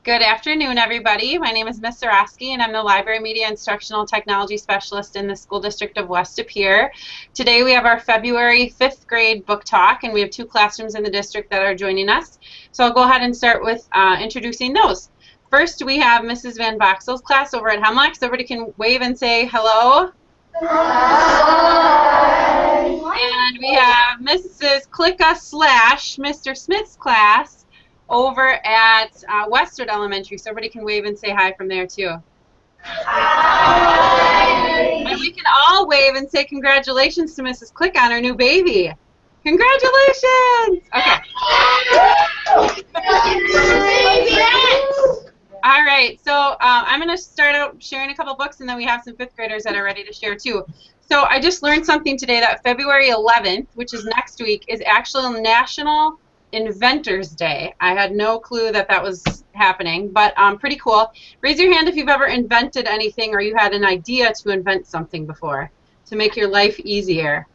Good afternoon, everybody. My name is Ms. Sarosky, and I'm the Library Media Instructional Technology Specialist in the School District of West Appear. Today we have our February 5th grade book talk, and we have 2 classrooms in the district that are joining us. So I'll go ahead and start with introducing those. First, we have Mrs. Van Boxel's class over at Hemlock. So everybody can wave and say hello. Hi. And we have Mrs. Clicka/Mr. Smith's class over at Westwood Elementary, so everybody can wave and say hi from there too. Hi. And we can all wave and say congratulations to Mrs. Click on her new baby. Congratulations! Okay. All right, so I'm going to start out sharing a couple books, and then we have some 5th graders that are ready to share too. So I just learned something today that February 11th, which is next week, is actually National Inventors Day. I had no clue that that was happening, but pretty cool. Raise your hand if you've ever invented anything or you had an idea to invent something before to make your life easier.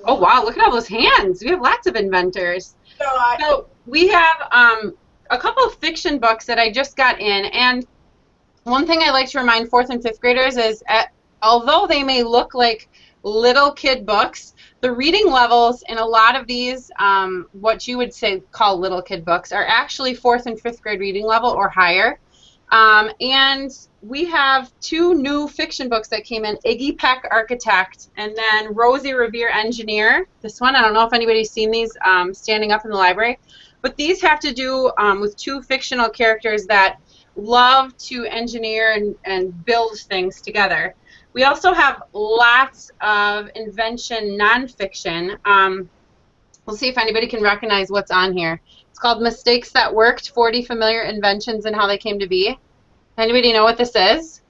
Oh wow, look at all those hands. We have lots of inventors. So we have a couple of fiction books that I just got in, and one thing I like to remind 4th and 5th graders is although they may look like little kid books, the reading levels in a lot of these, what you would say call little kid books, are actually 4th and 5th grade reading level or higher. And we have 2 new fiction books that came in, Iggy Peck, Architect, and then Rosie Revere, Engineer. This one, I don't know if anybody's seen these standing up in the library, but these have to do with 2 fictional characters that love to engineer and build things together. We also have lots of invention nonfiction. We'll see if anybody can recognize what's on here. It's called Mistakes That Worked, 40 Familiar Inventions and How They Came to Be. Anybody know what this is?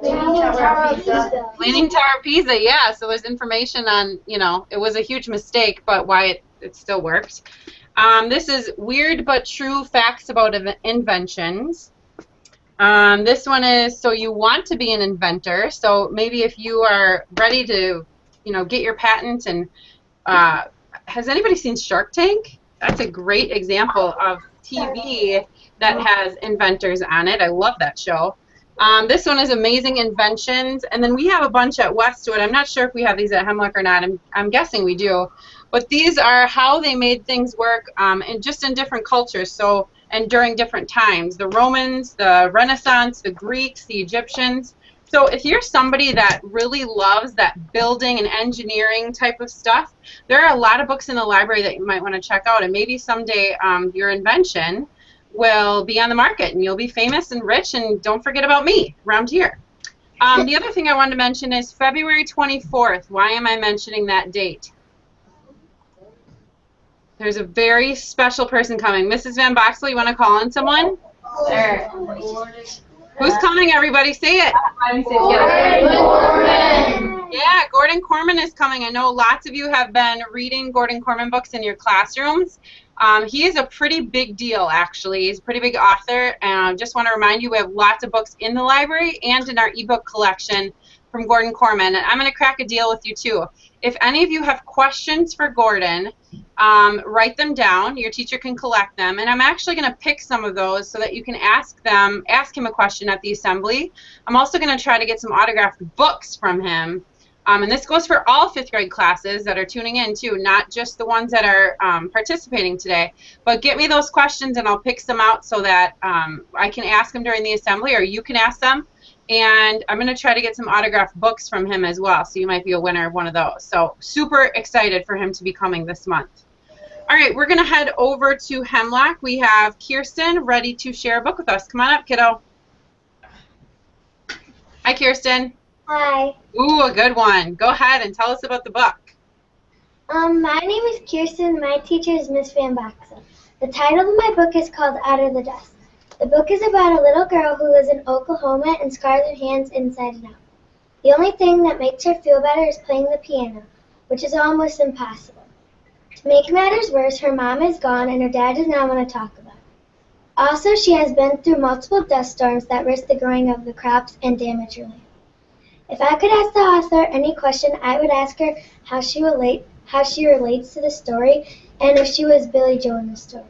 Leaning Tower of Pisa, yeah. So there's information on, you know, it was a huge mistake, but why it still worked. This is Weird But True Facts About Inventions. This one is So You Want to Be an Inventor. So maybe if you are ready to, you know, get your patent, and has anybody seen Shark Tank? That's a great example of TV that has inventors on it. I love that show. This one is Amazing Inventions, and then we have a bunch at Westwood. I'm not sure if we have these at Hemlock or not. I'm guessing we do. But these are how they made things work, and just in different cultures. So, and during different times, the Romans, the Renaissance, the Greeks, the Egyptians. So if you're somebody that really loves that building and engineering type of stuff, there are a lot of books in the library that you might want to check out, and maybe someday your invention will be on the market and you'll be famous and rich, and don't forget about me around here. The other thing I wanted to mention is February 24th. Why am I mentioning that date? There's a very special person coming. Mrs. Van Boxel, you want to call on someone? Sure. Who's coming, everybody? Say it. Gordon. Yeah, Gordon Corman is coming. I know lots of you have been reading Gordon Corman books in your classrooms. He is a pretty big deal, actually. He's a pretty big author. And I just want to remind you, we have lots of books in the library and in our ebook collection from Gordon Corman. And I'm going to crack a deal with you, too. If any of you have questions for Gordon, write them down. Your teacher can collect them, and I'm actually going to pick some of those so that you can ask him a question at the assembly. I'm also going to try to get some autographed books from him, and this goes for all 5th grade classes that are tuning in too, not just the ones that are participating today. But get me those questions, and I'll pick some out so that I can ask them during the assembly, or you can ask them. And I'm going to try to get some autographed books from him as well, so you might be a winner of one of those. So super excited for him to be coming this month. All right, we're going to head over to Hemlock. We have Kirsten ready to share a book with us. Come on up, kiddo. Hi, Kirsten. Hi. Ooh, a good one. Go ahead and tell us about the book. My name is Kirsten. My teacher is Miss Van Boxel. The title of my book is called Out of the Dust. The book is about a little girl who lives in Oklahoma and scars her hands inside and out. The only thing that makes her feel better is playing the piano, which is almost impossible. To make matters worse, her mom is gone and her dad does not want to talk about it. Also, she has been through multiple dust storms that risk the growing of the crops and damage her land. If I could ask the author any question, I would ask her how she relates to the story, and if she was Billy Joe in the story.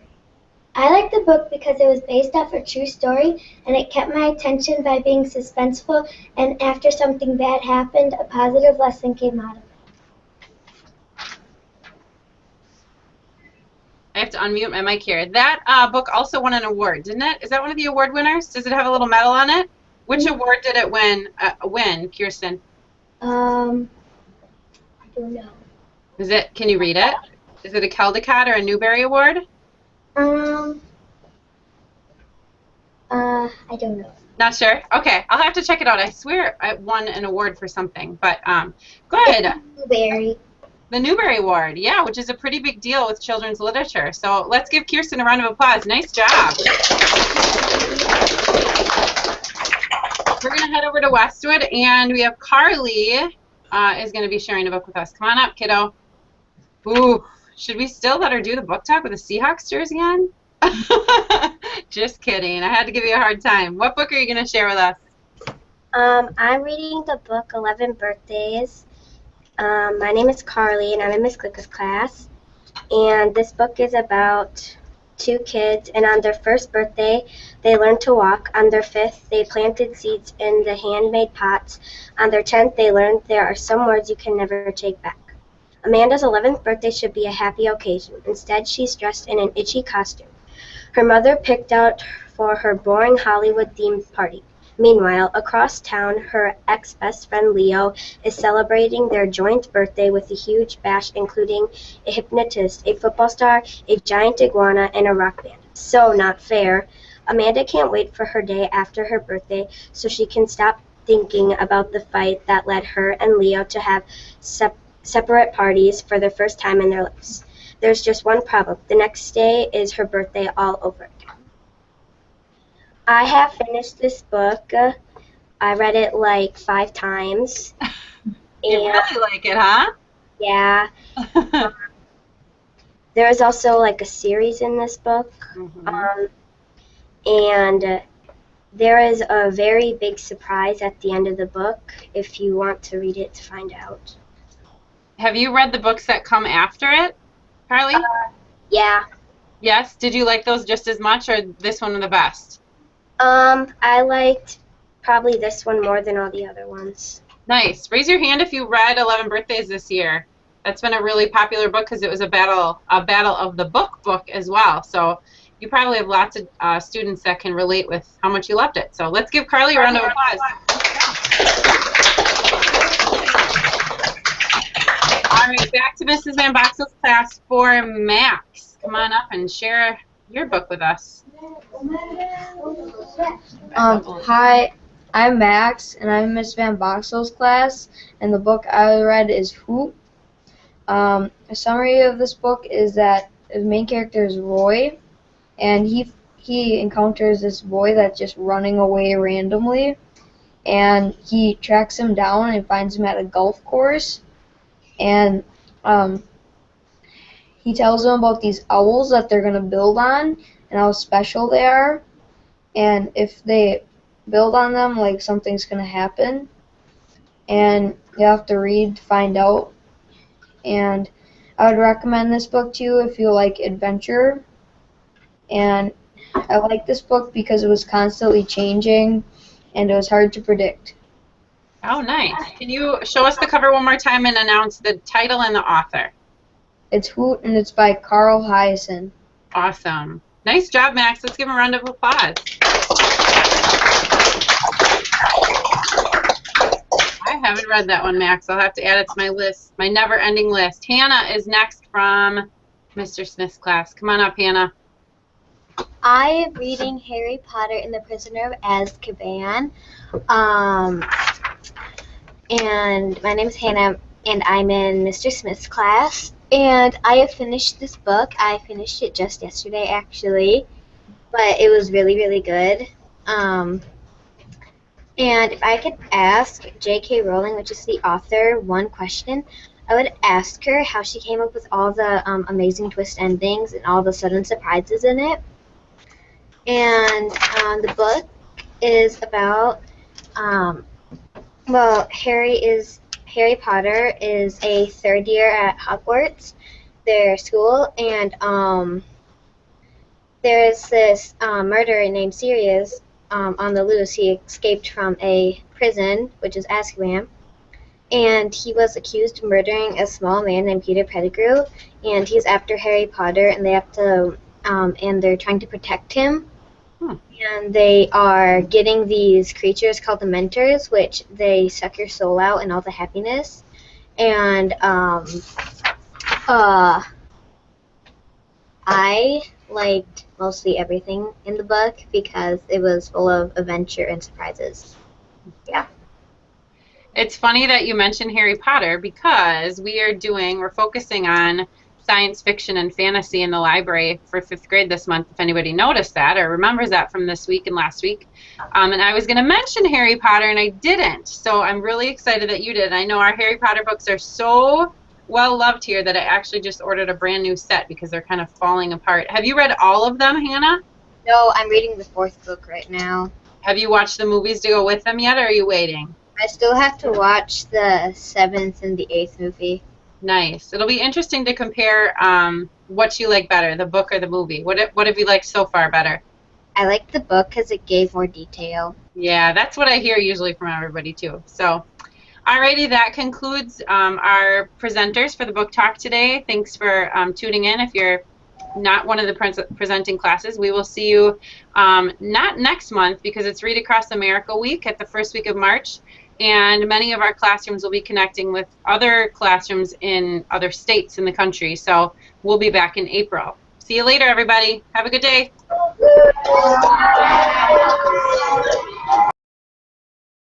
I liked the book because it was based off a true story and it kept my attention by being suspenseful, and after something bad happened, a positive lesson came out of it. I have to unmute my mic here. That book also won an award, didn't it? Is that one of the award winners? Does it have a little medal on it? Which award did it win, Kirsten? I don't know. Is it? Can you read it? Is it a Caldecott or a Newbery Award? I don't know. Not sure. Okay, I'll have to check it out. I swear I won an award for something, but good. Blueberry. The Newbery Award, yeah, which is a pretty big deal with children's literature. So let's give Kirsten a round of applause. Nice job. We're going to head over to Westwood, and we have Carly is going to be sharing a book with us. Come on up, kiddo. Ooh, should we still let her do the book talk with the Seahawks jersey on? Just kidding. I had to give you a hard time. What book are you going to share with us? I'm reading the book 11 Birthdays. My name is Carly, and I'm in Miss Clicker's class. And this book is about two kids, and on their first birthday, they learned to walk. On their fifth, they planted seeds in the handmade pots. On their 10th, they learned there are some words you can never take back. Amanda's 11th birthday should be a happy occasion. Instead, she's dressed in an itchy costume her mother picked out for her boring Hollywood-themed party. Meanwhile, across town, her ex-best friend Leo is celebrating their joint birthday with a huge bash including a hypnotist, a football star, a giant iguana, and a rock band. So not fair. Amanda can't wait for her day after her birthday so she can stop thinking about the fight that led her and Leo to have separate parties for the first time in their lives. There's just one problem. The next day is her birthday all over again. I have finished this book. I read it like 5 times. You really like it, huh? Yeah. There is also like a series in this book. And there is a very big surprise at the end of the book if you want to read it to find out. Have you read the books that come after it, Carly? Yeah. Yes? Did you like those just as much, or this one the best? I liked probably this one more than all the other ones. Nice. Raise your hand if you read 11 Birthdays this year. That's been a really popular book because it was a battle of the book as well. So you probably have lots of students that can relate with how much you loved it. So let's give Carly a round of applause. All right, back to Mrs. Van Boxel's class for Max. Come on up and share your book with us. Hi, I'm Max, and I'm in Miss Van Boxel's class, and the book I read is Hoot. A summary of this book is that the main character is Roy, and he encounters this boy that's just running away randomly, and he tracks him down and finds him at a golf course, and he tells him about these owls that they're going to build on and how special they are, and if they build on them, like, something's going to happen, and you have to read to find out. And I would recommend this book to you if you like adventure. And I like this book because it was constantly changing and it was hard to predict. Oh, nice. Can you show us the cover one more time and announce the title and the author? It's Hoot, and it's by Carl Hyacin. Awesome. Nice job, Max. Let's give him a round of applause. I haven't read that one, Max. I'll have to add it to my list, my never-ending list. Hannah is next from Mr. Smith's class. Come on up, Hannah. I am reading Harry Potter and the Prisoner of Azkaban. And my name is Hannah, and I'm in Mr. Smith's class. And I have finished this book. I finished it just yesterday, actually. But it was really, really good. And if I could ask J.K. Rowling, which is the author, one question, I would ask her how she came up with all the amazing twist endings and all the sudden surprises in it. And the book is about, Harry Potter is a third year at Hogwarts, their school, and there's this murderer named Sirius on the loose. He escaped from a prison, which is Azkaban, and he was accused of murdering a small man named Peter Pettigrew, and he's after Harry Potter, and they have to, and they're trying to protect him. And they are getting these creatures called the Mentors, which they suck your soul out and all the happiness. And I liked mostly everything in the book because it was full of adventure and surprises. Yeah. It's funny that you mentioned Harry Potter because we're focusing on science fiction and fantasy in the library for 5th grade this month, if anybody noticed that or remembers that from this week and last week. And I was going to mention Harry Potter, and I didn't. So I'm really excited that you did. I know our Harry Potter books are so well loved here that I actually just ordered a brand new set because they're kind of falling apart. Have you read all of them, Hannah? No, I'm reading the 4th book right now. Have you watched the movies to go with them yet, or are you waiting? I still have to watch the 7th and the 8th movie. Nice. It'll be interesting to compare what you like better, the book or the movie. What have you liked so far better? I liked the book because it gave more detail. Yeah, that's what I hear usually from everybody too. So, alrighty, that concludes our presenters for the book talk today. Thanks for tuning in. If you're not one of the presenting classes, we will see you not next month because it's Read Across America Week at the first week of March. And many of our classrooms will be connecting with other classrooms in other states in the country. So we'll be back in April. See you later, everybody. Have a good day.